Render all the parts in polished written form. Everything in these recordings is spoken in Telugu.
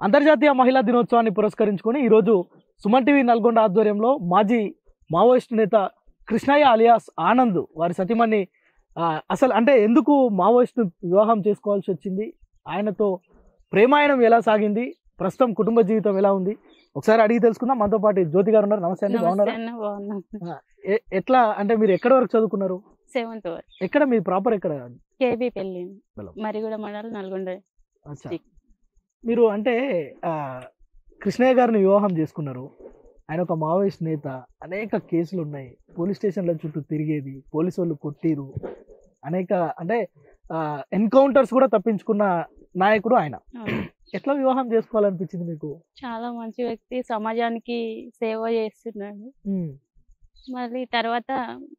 అంతర్జాతీయ మహిళా దినోత్సవాన్ని పురస్కరించుకొని ఈరోజు సుమన్ టీవీ నల్గొండ ఆధ్వర్యంలో మాజీ మావోయిస్టు నేత కృష్ణయ్య అలియాస్ ఆనంద్ వారి సతీమణి అసలు అంటే ఎందుకు మావోయిస్టు వివాహం చేసుకోవాల్సి వచ్చింది, ఆయనతో ప్రేమాయణం ఎలా సాగింది, ప్రస్తుతం కుటుంబ జీవితం ఎలా ఉంది, ఒకసారి అడిగి తెలుసుకుందాం. మనతో పాటు జ్యోతి గారు ఉన్నారు. నమస్తే అండి, బాగున్నారా? ఎట్లా అంటే మీరు ఎక్కడ వరకు చదువుకున్నారు? 7th వరకు. ఎక్కడ మీ ప్రాపర్ ఎక్కడ? కేబీ పెళ్ళి, మరిగూడ మండలం, నల్గొండ. మీరు అంటే కృష్ణయ్య గారిని వివాహం చేసుకున్నారు. ఆయన ఒక మావోయిస్ట్ నేత, అనేక కేసులు ఉన్నాయి, పోలీస్ స్టేషన్ల చుట్టూ తిరిగేది, పోలీసు వాళ్ళు కొట్టిరు, అనేక అంటే ఎన్కౌంటర్స్ కూడా తప్పించుకున్న నాయకుడు ఆయన. ఎట్లా వివాహం చేసుకోవాలనిపించింది మీకు? చాలా మంచి వ్యక్తి, సమాజానికి సేవ చేస్తున్నాడు. మళ్ళీ తర్వాత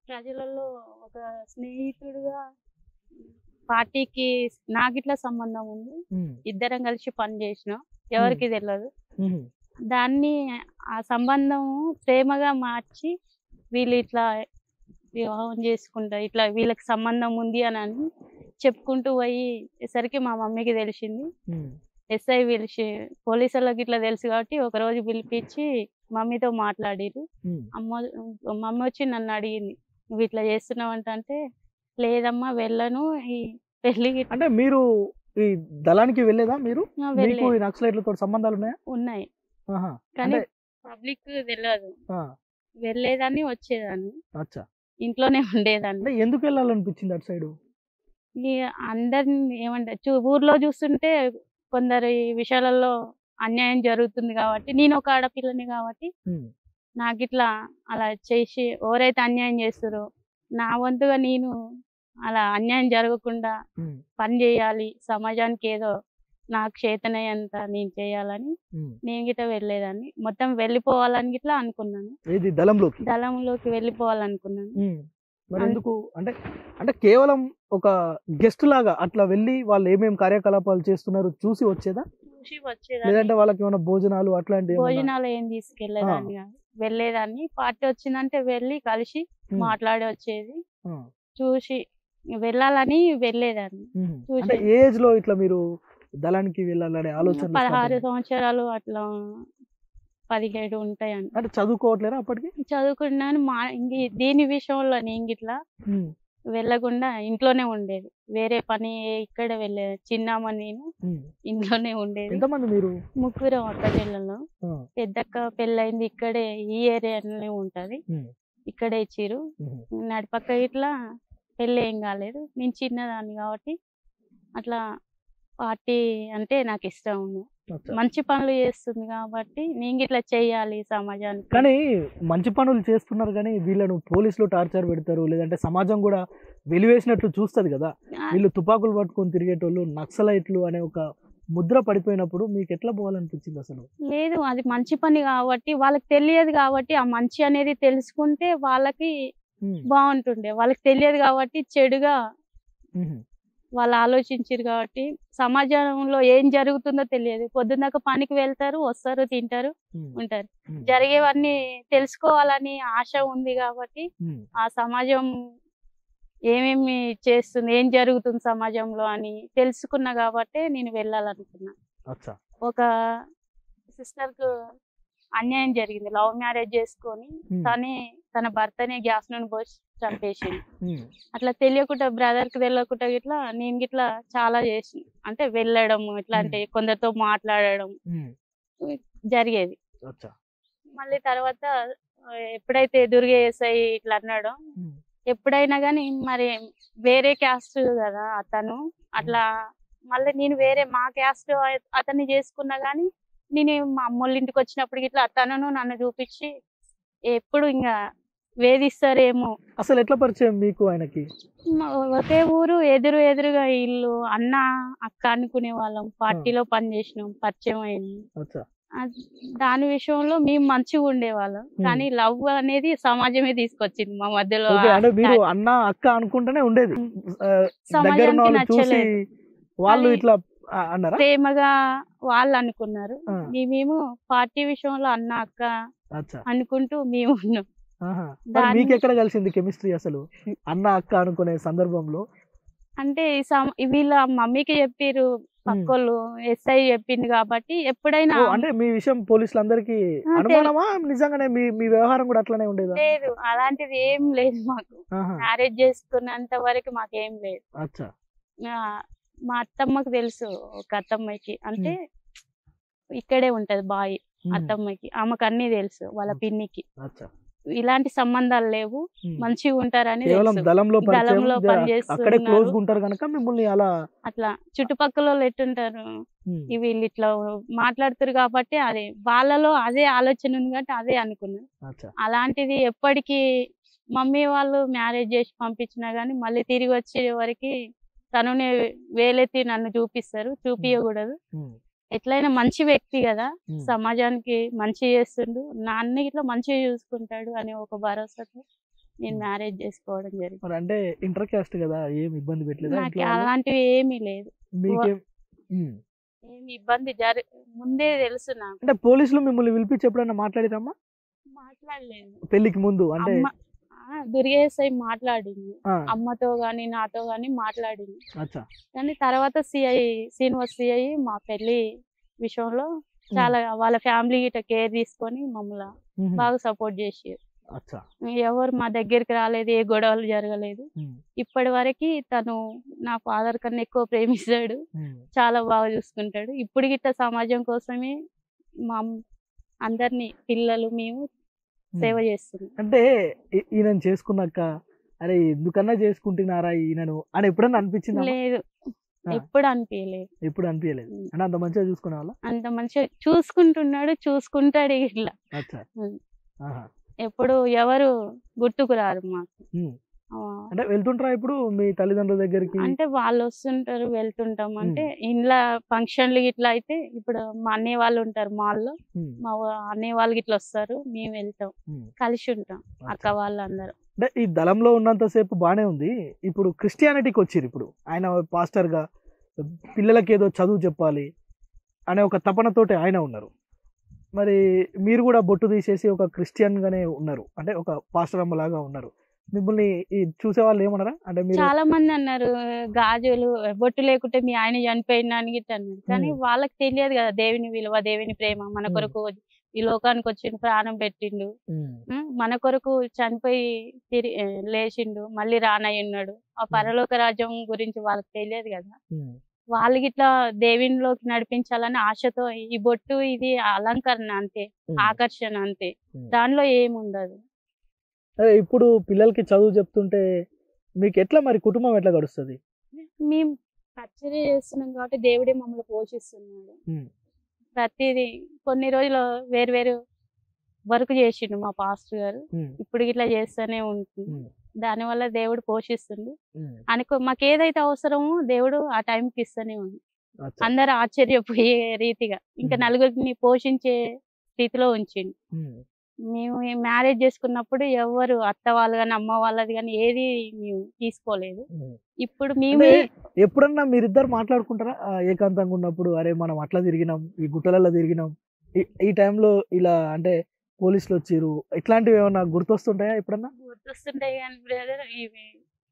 ప్రజలలో ఒక స్నేహితుడుగా, పార్టీకి నాకిట్లా సంబంధం ఉంది, ఇద్దరం కలిసి పని చేసినాం, ఎవరికి తెలియదు. దాన్ని ఆ సంబంధం ప్రేమగా మార్చి వీళ్ళు ఇట్లా వివాహం చేసుకుంటారు, ఇట్లా వీళ్ళకి సంబంధం ఉంది అని చెప్పుకుంటూ పోయేసరికి మా మమ్మీకి తెలిసింది. ఎస్ఐ పిలిచి, పోలీసు వాళ్ళకి ఇట్లా తెలుసు కాబట్టి ఒక రోజు పిలిపించి మమ్మీతో మాట్లాడిరు. మమ్మీ వచ్చి నన్ను అడిగింది, నువ్వు ఇట్లా చేస్తున్నావు అంటే, లేదమ్మా వెళ్ళను, ఈ పెళ్లికి. అంటే మీరు ఈ దళానికి వెళ్ళేదా? మీరు నక్సలైట్లతో సంబంధాలు ఉన్నాయా? ఉన్నాయి, కానీ పబ్లిక్ తెలియదు. వెళ్ళేదాన్ని, వచ్చేదాన్ని, ఇంట్లోనే ఉండేదాన్ని. ఎందుకు వెళ్ళాలనిపించింది అటు సైడ్? అందరిని ఏమంటారు, ఊర్లో చూస్తుంటే కొందరు ఈ విషయాలలో అన్యాయం జరుగుతుంది కాబట్టి, నేను ఒక ఆడపిల్లని కాబట్టి నాకు ఇట్లా అలా చేసి ఎవరైతే అన్యాయం చేస్తారో నా వంతుగా నేను అలా అన్యాయం జరగకుండా పని చేయాలి, సమాజానికి ఏదో నాకు చేతనయ్యంత నేను చేయాలని నేను గిట్ట వెళ్ళేదాన్ని. మొత్తం వెళ్ళిపోవాలని గిట్లా అనుకున్నాను, దళంలోకి వెళ్ళిపోవాలనుకున్నాను. మరి ఎందుకు అంటే అంటే కేవలం ఒక గెస్ట్ లాగా అట్లా వెళ్ళి వాళ్ళు ఏమేమి కార్యకలాపాలు చేస్తున్నారు చూసి వచ్చేదా? చూసి వచ్చేదాన్ని, లేదంటే వాళ్ళకి ఏమైనా భోజనాలు అట్లాంటి? భోజనాలు ఏం తీసుకెళ్లేదాన్ని కాదు, వెళ్ళేదాన్ని. పార్టీ వచ్చిందంటే వెళ్ళి కలిసి మాట్లాడి వచ్చేది, చూసి వెళ్ళాలని వెళ్ళేదాన్ని. చూసి ఏజ్ లో ఇట్లా మీరు దళానికి వెళ్ళాలనే ఆలోచన? 16 సంవత్సరాలు అట్లా, 17 ఉంటాయండి. అంటే చదువుకోవట్లేరా అప్పటికి? చదువుకున్నాను. దీని విషయంలో నేను గిట్లా వెళ్ళకుండా ఇంట్లోనే ఉండేది, వేరే పని ఇక్కడే వెళ్ళేది. చిన్నమ్మ నేను ఇంట్లోనే ఉండేది. ఎంతమంది మీరు? ముగ్గురం అక్క చెల్లెలు. పెద్దక్క పెళ్ళయింది ఇక్కడే, ఈ ఏరియాలోనే ఉంటది, ఇక్కడే ఇచ్చిరు. నడిపక్క ఇట్లా పెళ్ళి ఏం కాలేదు, నేను చిన్నదాన్ని కాబట్టి అట్లా పార్టీ అంటే నాకు ఇష్టం ఉంది, మంచి పనులు చేస్తుంది కాబట్టి నేను ఇట్లా చెయ్యాలి సమాజానికి. కానీ మంచి పనులు చేస్తున్నారు కానీ వీళ్ళను పోలీసులు టార్చర్ పెడతారు, లేదంటే సమాజం కూడా వెలివేసినట్లు చూస్తుంది కదా. వీళ్ళు తుపాకులు పట్టుకొని తిరిగేటోళ్ళు నక్సలైట్లు అనే ఒక ముద్ర పడిపోయినప్పుడు మీకు ఎట్లా పోవాలనిపించింది అసలు? లేదు, అది మంచి పని కాబట్టి, వాళ్ళకి తెలియదు కాబట్టి, ఆ మంచి అనేది తెలుసుకుంటే వాళ్ళకి బాగుంటుండే. వాళ్ళకి తెలియదు కాబట్టి చెడుగా వాళ్ళు ఆలోచించారు కాబట్టి, సమాజంలో ఏం జరుగుతుందో తెలియదు. పొద్దున్నాక పనికి వెళ్తారు, వస్తారు, తింటారు, ఉంటారు. జరిగేవన్నీ తెలుసుకోవాలని ఆశ ఉంది కాబట్టి, ఆ సమాజం ఏమేమి చేస్తుంది, ఏం జరుగుతుంది సమాజంలో అని తెలుసుకున్నా కాబట్టి నేను వెళ్ళాలనుకున్నా. ఒక సిస్టర్ కు అన్యాయం జరిగింది, లవ్ మ్యారేజ్ చేసుకొని తన భర్తని గ్యాస్ నుండి పోసి చంపేసింది. అట్లా తెలియకుండా, బ్రదర్ కి తెలియకుండా ఇట్లా నేను గిట్లా చాలా చేసి, అంటే వెళ్ళడం, ఇట్లా అంటే కొందరితో మాట్లాడడం జరిగేది. మళ్ళీ తర్వాత ఎప్పుడైతే దుర్గ ఎస్ఐ ఇట్లా అన్నాడో, ఎప్పుడైనా కానీ మరి వేరే క్యాస్ట్ కదా అతను, అట్లా మళ్ళీ నేను వేరే మా క్యాస్ట్ అతన్ని చేసుకున్నా గానీ, నేను మా అమ్మోళ్ళ ఇంటికి వచ్చినప్పుడు ఇట్లా అతను నన్ను చూపించి ఎప్పుడు ఇంకా వేధిస్తారేమో. అసలు ఎట్లా పరిచయం మీకు ఆయనకి? ఒకే ఊరు, ఎదురుగా ఇల్లు, అన్న అక్క అనుకునే వాళ్ళం, పార్టీలో పని చేసినాం, పరిచయం అయింది. దాని విషయంలో మేము మంచిగా ఉండేవాళ్ళం, కానీ లవ్ అనేది సమాజమే తీసుకొచ్చింది మా మధ్యలో. మీరు అన్న అక్క అనుకుంటూనే ఉండేది, సమాజానికి నచ్చలేదు వాళ్ళు ఇట్లా అన్నారా? ప్రేమగా వాళ్ళు అనుకున్నారు, మేము పార్టీ విషయంలో అన్న అక్క అనుకుంటూ మేము ఉన్నాం. మీకు ఎక్కడ కలిసింది కెమిస్ట్రీ అసలు అన్న అక్క అనుకునే సందర్భంలో? అంటే వీళ్ళ మమ్మీకి చెప్పిర్రు పక్కోళ్ళు, ఎస్ఐ చెప్పింది కాబట్టి ఎప్పుడైనా అంటే మీ విషయం పోలీసులందరికీ అనుమానమా నిజంగానే మీ మీ వ్యవహారం కూడా అట్లనే ఉండేదా? లేదు, అలాంటిది ఏం లేదు మాకు. మ్యారేజ్ చేసుకున్నంత వరకు మాకేం లేదు. అచ్చా. మా అత్తమ్మకి తెలుసు, ఒక అత్తమ్మకి అంటే ఇక్కడే ఉంటది బాయ్ అత్తమ్మకి, ఆమెకు అన్ని తెలుసు, వాళ్ళ పిన్నికి. ఇలాంటి సంబంధాలు లేవు, మంచిగా ఉంటారని తెలుసు. దళంలో అక్కడే క్లోజ్ ఉంటారు కనుక మిమ్మల్ని అలా అట్లా చుట్టుపక్కల వాళ్ళు ఎట్టుంటారు, వీళ్ళు ఇట్లా మాట్లాడుతారు కాబట్టి అదే వాళ్ళలో అదే ఆలోచన ఉంది కాబట్టి అదే అనుకున్నారు. అలాంటిది ఎప్పటికీ మమ్మీ వాళ్ళు మ్యారేజ్ చేసి పంపించినా గానీ మళ్ళీ తిరిగి వచ్చే వరకు తనునే వేలెత్తి నన్ను చూపిస్తారు, చూపియకూడదు. ఎట్లయినా మంచి వ్యక్తి కదా, సమాజానికి మంచి చేస్తుండు, నాన్న ఇట్లా మంచిగా చూసుకుంటాడు అనే ఒక భరోసాతో నేను మ్యారేజ్ చేసుకోవడం జరిగింది. అంటే ఇంటర్ కాస్ట్ కదా, ఏం ఇబ్బంది పెట్టలేదు? నాకు అలాంటివి ఏమీ లేదు, ఏమి ఇబ్బంది ముందే తెలుసు నాకు. అంటే పోలీసులు మిమ్మల్ని పిలిపించి ఎప్పుడైనా మాట్లాడిరమ్మా? మాట్లాడలేదు పెళ్లికి ముందు. అంటే దుర్గేసై మాట్లాడింది అమ్మతో గాని నాతో గాని మాట్లాడింది. కానీ తర్వాత శ్రీనివాస్ సిఐ మా పెళ్లి విషయంలో చాలా వాళ్ళ ఫ్యామిలీ గిట్ట కేర్ తీసుకొని మమ్మల్ని బాగా సపోర్ట్ చేసి ఎవరు మా దగ్గరికి రాలేదు, ఏ గొడవలు జరగలేదు. ఇప్పటి వరకు తను నా ఫాదర్ కన్నా ఎక్కువ ప్రేమిస్తాడు, చాలా బాగా చూసుకుంటాడు. ఇప్పుడు గిట్ట సమాజం కోసమే మా అందరినీ పిల్లలు మేము సేవ చేస్తుంది. అంటే ఈయన చేసుకున్నాక అరే ఎందుకన్నా చేసుకుంటున్నారా ఈయనను అని ఎప్పుడన్నా అనిపించింది? లేదు, ఎప్పుడు అనిపించలేదు. ఎప్పుడు అనిపించలేదు. అంటే అంత మంచిగా చూసుకునే వాళ్ళ? అంత మంచిగా చూసుకుంటున్నాడు, చూసుకుంటాడు ఇట్లా. ఎప్పుడు ఎవరు గుర్తుకు రారు మాకు. అంటే వెళ్తుంటారా ఇప్పుడు మీ తల్లిదండ్రుల దగ్గరికి? అంటే వాళ్ళు వస్తుంటారు, వెళ్తుంటాం. అంటే ఇంట్లో ఫంక్షన్లు ఇట్లా అయితే ఇప్పుడు మా అన్నయ్య వాళ్ళు ఉంటారు మాల్లో, మా అన్నయ్య వాళ్ళకి ఇట్లా వస్తారు, మేము వెళ్తాం, కలిసి ఉంటాం అక్క వాళ్ళందరూ. అంటే ఈ దళంలో ఉన్నంత సేపు బానే ఉంది, ఇప్పుడు క్రిస్టియానిటీకి వచ్చిర్రు. ఇప్పుడు ఆయన పాస్టర్ గా పిల్లలకి ఏదో చదువు చెప్పాలి అనే ఒక తపనతోటి ఆయన ఉన్నారు. మరి మీరు కూడా బొట్టు తీసేసి ఒక క్రిస్టియన్ గానే ఉన్నారు, అంటే ఒక పాస్టర్ అమ్మ లాగా ఉన్నారు. మిమ్మల్ని చూసే వాళ్ళు ఏమన్నారా? అంటే చాలా మంది అన్నారు, గాజులు బొట్టు లేకుంటే మీ ఆయన చనిపోయినా అని గిట్ట అన్నారు. కానీ వాళ్ళకి తెలియదు కదా దేవుని విలువ, దేవుని ప్రేమ. మన కొరకు ఈ లోకానికి వచ్చిండు, ప్రాణం పెట్టిండు, మన కొరకు చనిపోయి లేచిండు, మళ్ళీ రానయ్యున్నాడు. ఆ పరలోక రాజ్యం గురించి వాళ్ళకి తెలియదు కదా. వాళ్ళకి ఇట్లా దేవునిలోకి నడిపించాలని ఆశతో ఈ బొట్టు ఇది అలంకరణ అంతే, ఆకర్షణ అంతే, దానిలో ఏముండదు. ఇప్పుడు పిల్లలకి చదువు చెప్తుంటే మీకు ఎట్లా మరి కుటుంబం ఎట్లా గడుస్తుంది? మేము పరిచర్య చేస్తున్నాం కాబట్టి దేవుడే మమ్మల్ని పోషిస్తున్నాడు. ప్రతిదీ కొన్ని రోజులు వేరు వేరు వర్క్ చేసిండు మా పాస్టర్ గారు, ఇప్పుడు ఇట్లా చేస్తూనే ఉంటుంది. దానివల్ల దేవుడు పోషిస్తుంది అనుకో. మాకు ఏదైతే అవసరమో దేవుడు ఆ టైంకి ఇస్తూనే ఉంది. అందరు ఆశ్చర్యపోయే రీతిగా ఇంకా నలుగురిని పోషించే స్థితిలో ఉంచిండు. మేము మ్యారేజ్ చేసుకున్నప్పుడు ఎవరు అత్త వాళ్ళు కానీ అమ్మ వాళ్ళది కానీ ఏది మేము తీసుకోలేదు. ఇప్పుడు మేము ఎప్పుడన్నా మీరిద్దరు మాట్లాడుకుంటారా ఏకాంతంగా ఉన్నప్పుడు? అరే మనం అట్లా తిరిగినాం, ఈ గుట్టలలో తిరిగినాం, ఈ టైంలో ఇలా అంటే పోలీసులు వచ్చిర్రు, ఇట్లాంటివి ఏమన్నా గుర్తొస్తుంటాయా ఎప్పుడన్నా? గుర్తొస్తుంటాయి కానీ బ్రదర్, ఇవి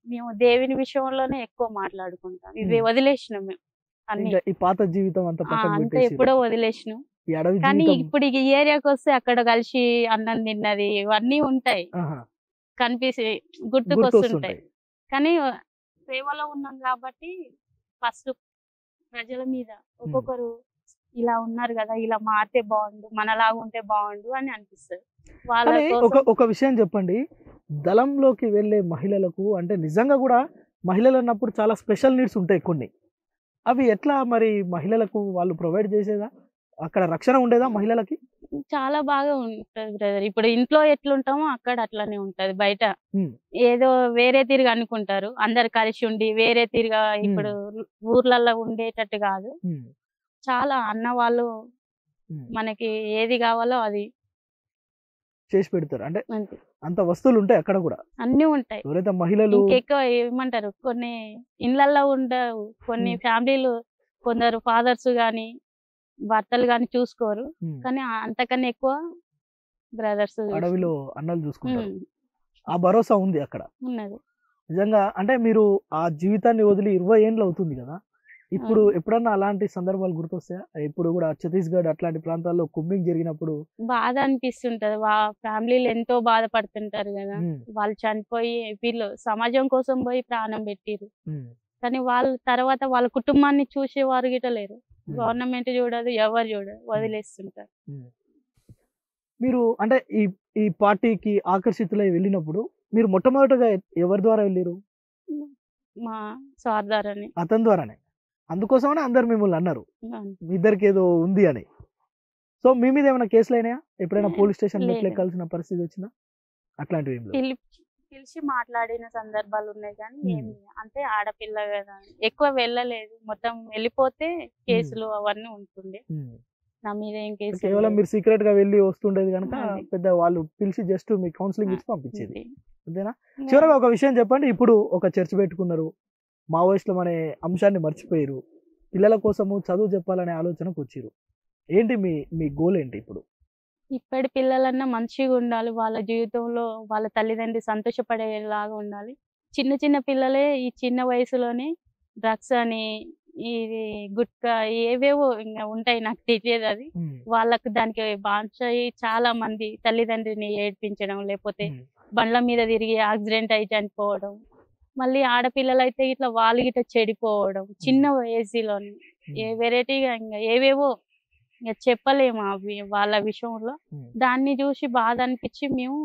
మేము దేవుని విషయంలోనే ఎక్కువ మాట్లాడుకుంటాం. ఇవి వదిలేసినాం మేము అన్ని. ఈ పాత జీవితం అంతా ఎప్పుడో వదిలేసినాం. కానీ ఇప్పుడు ఈ ఏరియాకి వస్తే అక్కడ కలిసి అన్నం తిన్నది ఇవన్నీ ఉంటాయి, కనిపిసి గుర్తుకొస్తుంటాయి. కానీ సేవలో ఉన్నాం కాబట్టి ఫస్ట్ ప్రజల మీద ఒక్కొక్కరు ఇలా ఉన్నారు కదా, ఇలా మారితే బాగుండు, మనలాగా ఉంటే బాగుండు అని అనిపిస్తుంది. ఒక విషయం చెప్పండి, దళంలోకి వెళ్ళే మహిళలకు అంటే నిజంగా కూడా మహిళలు అన్నప్పుడు చాలా స్పెషల్ నీడ్స్ ఉంటాయి కొన్ని, అవి ఎట్లా మరి మహిళలకు వాళ్ళు ప్రొవైడ్ చేసేదా? అక్కడ రక్షణ ఉండేదా మహిళలకి? చాలా బాగా ఉంటది బ్రదర్. ఇప్పుడు ఇంట్లో ఎట్లుంటామో అక్కడ అట్లనే ఉంటది. బయట ఏదో వేరే తిరిగి అనుకుంటారు, అందరు కలిసి ఉండి వేరే తిరిగా ఇప్పుడు ఊర్లలో ఉండేటట్టు కాదు. చాలా అన్న వాళ్ళు మనకి ఏది కావాలో అది చేసి పెడతారు. అంటే అంత వస్తువులు ఉంటాయి అక్కడ కూడా, అన్ని ఉంటాయి. ఎవరైతే మహిళలు ఇంకెక్కువ ఏమంటారు, కొన్ని ఇళ్లలో ఉండవు, కొన్ని ఫ్యామిలీలు కొందరు ఫాదర్స్ గాని భర్తలు గాని చూసుకోరు, కానీ అంతకన్నా ఎక్కువ బ్రదర్స్ అడవిలో అన్నలు చూసుకుంటారు. ఆ భరోసా ఉంది అక్కడ ఉన్నది. నిజంగా అంటే మీరు ఆ జీవితాన్ని వదిలి 20 ఏండ్లు అవుతుంది కదా. ఇప్పుడు ఎప్పుడన్నా అలాంటి సందర్భాలు గుర్తొస్తాయా? ఇప్పుడు కూడా ఛత్తీస్‌గఢ్ అట్లాంటి ప్రాంతాల్లో కుంబింగ్ జరిగినప్పుడు బాధ అనిపిస్తుంటది. ఫ్యామిలీలు ఎంతో బాధపడుతుంటారు గదా! హ్మ్. వాళ్ళు చనిపోయి వీళ్ళు సమాజం కోసం పోయి ప్రాణం పెట్టిర్రు. హ్మ్. కానీ వాళ్ళు తర్వాత వాళ్ళ కుటుంబాన్ని చూసేవారు గిట్ట లేరు. హ్మ్. గవర్నమెంట్ చూడదు, ఎవరు చూడరు. వదిలేస్తుంటారు. హ్మ్. మీరు అంటే ఈ ఈ పార్టీకి ఆకర్షితులై వెళ్ళినప్పుడు మీరు మొట్టమొదటగా ఎవరి ద్వారా వెళ్లిర్రు? మా సోదరని. అతని ద్వారానే. అందుకోసమనే అందరూ మిమ్మల్ని అన్నారు. అవును. మీ ఇద్దరికి ఏదో ఉంది అని. సో మీ మీద ఏమైనా కేసులైనాయా? ఎప్పుడైనా పోలీస్ స్టేషన్ లేదు. మెట్లెక్కాల్సిన పరిస్థితి వచ్చిందా? అట్లాంటివి ఏం లేవు. పిలిచి మాట్లాడిన సందర్భాలున్నాయి గానీ, హ్మ్. అంటే ఆడపిల్ల గదా! ఎక్కువ వెళ్ళలేదు. మొత్తం వెళ్ళిపోతే కేసులు అవన్నీ ఉంటుండే. హ్మ్. నా మీద ఏం కేసులు కేవలం లేవు. మీరు సీక్రెట్‌గా వెళ్లి వస్తుండేది గనుక అది. పెద్ద వాళ్ళు పిలిచి జస్ట్ మీకు కౌన్సెలింగ్ ఇచ్చి పంపించేది. అది. అంతేనా? ఇంకా చివరగా ఒక విషయం చెప్పండి. ఇప్పుడు ఒక చర్చ్ పెట్టుకున్నారు. మావోయిస్టులం అనే అంశాన్ని మర్చిపోయిర్రు. పిల్లల కోసము చదువు చెప్పాలనే ఆలోచనకొచ్చిర్రు. ఏంటి మీ మీ గోల్ ఏంటి ఇప్పుడు? ఇప్పటి పిల్లలన్నా మంచిగుండాలి. వాళ్ళ జీవితంలో వాళ్ళ తల్లిదండ్రులు సంతోషపడేలాగా ఉండాలి. చిన్న చిన్న పిల్లలే ఈ చిన్న వయసులోనే డ్రగ్స్ అని, ఇది గుట్కా ఏవేవో ఇంగ ఉంటాయి. నాకు తెలియదది. హ్మ్. వాళ్ళకు దానికి బానిసయి చాలా మంది తల్లిదండ్రిని ఏడ్పించడం, లేపోతే హ్మ్. బండ్ల మీద తిరిగి యాక్సిడెంట్ అయి చనిపోవడం. మళ్ళీ ఆడపిల్లలైతే ఇట్లా వాళ్ళు గిట్ల చెడిపోవడం. చిన్న ఏజ్‌లోనే ఏ హ్మ్. వెరైటీగా ఇంగ ఏవేవో ఇంగ చెప్పలేము అవి వాళ్ళ విషయంలో. హ్మ్. దాన్ని జూసి బాధ అనిపిచ్చి మేము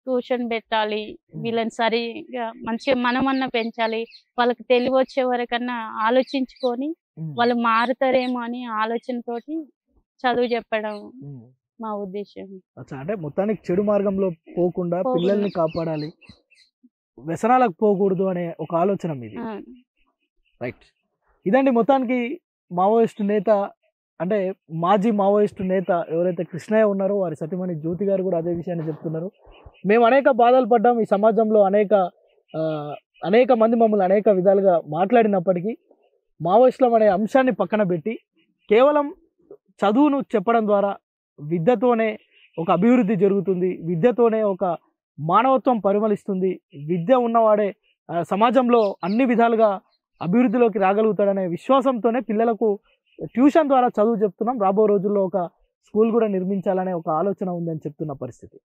ట్యూషన్ బెట్టాలి. హ్మ్. వీళ్ళని సరిగ్గా మంచిగా మనమన్నా పెంచాలి. వాళ్ళకి తెలివొచ్చే వరకన్నా ఆలోచించుకొని హ్మ్. వాళ్ళు మారుతారేమో అని ఆలోచనతోటి చదువు జెప్పడం హ్మ్. మా ఉద్దేశ్యం. అచ్చా! అంటే మొత్తానికి చెడు మార్గంలో పోకుండా పోకుండా. పిల్లల్ని కాపాడాలి. వ్యసనాలకు పోకూడదు అనే ఒక ఆలోచన మీది. ఆ! రైట్. ఇదండి మొత్తానికి మావోయిస్టు నేత అంటే మాజీ మావోయిస్టు నేత ఎవరైతే కృష్ణయ్య ఉన్నారో వారి సతీమణి జ్యోతి గారు కూడా అదే విషయాన్ని చెప్తున్నారు. మేము అనేక బాధలు పడ్డాం. ఈ సమాజంలో అనేక మంది మమ్మల్ని అనేక విధాలుగా మాట్లాడినప్పటికీ మావోయిస్టులం అనే అంశాన్ని పక్కన పెట్టి కేవలం చదువును చెప్పడం ద్వారా విద్యతోనే ఒక అభివృద్ధి జరుగుతుంది. విద్యతోనే ఒక మానవత్వం పరిమళిస్తుంది. విద్య ఉన్నవాడే సమాజంలో అన్ని విధాలుగా అభివృద్ధిలోకి రాగలుగుతాడనే విశ్వాసంతోనే పిల్లలకు ట్యూషన్ ద్వారా చదువు చెప్తున్నాం. రాబో రోజుల్లో ఒక స్కూల్ కూడా నిర్మించాలనే ఒక ఆలోచన ఉందని చెప్తున్న పరిస్థితి.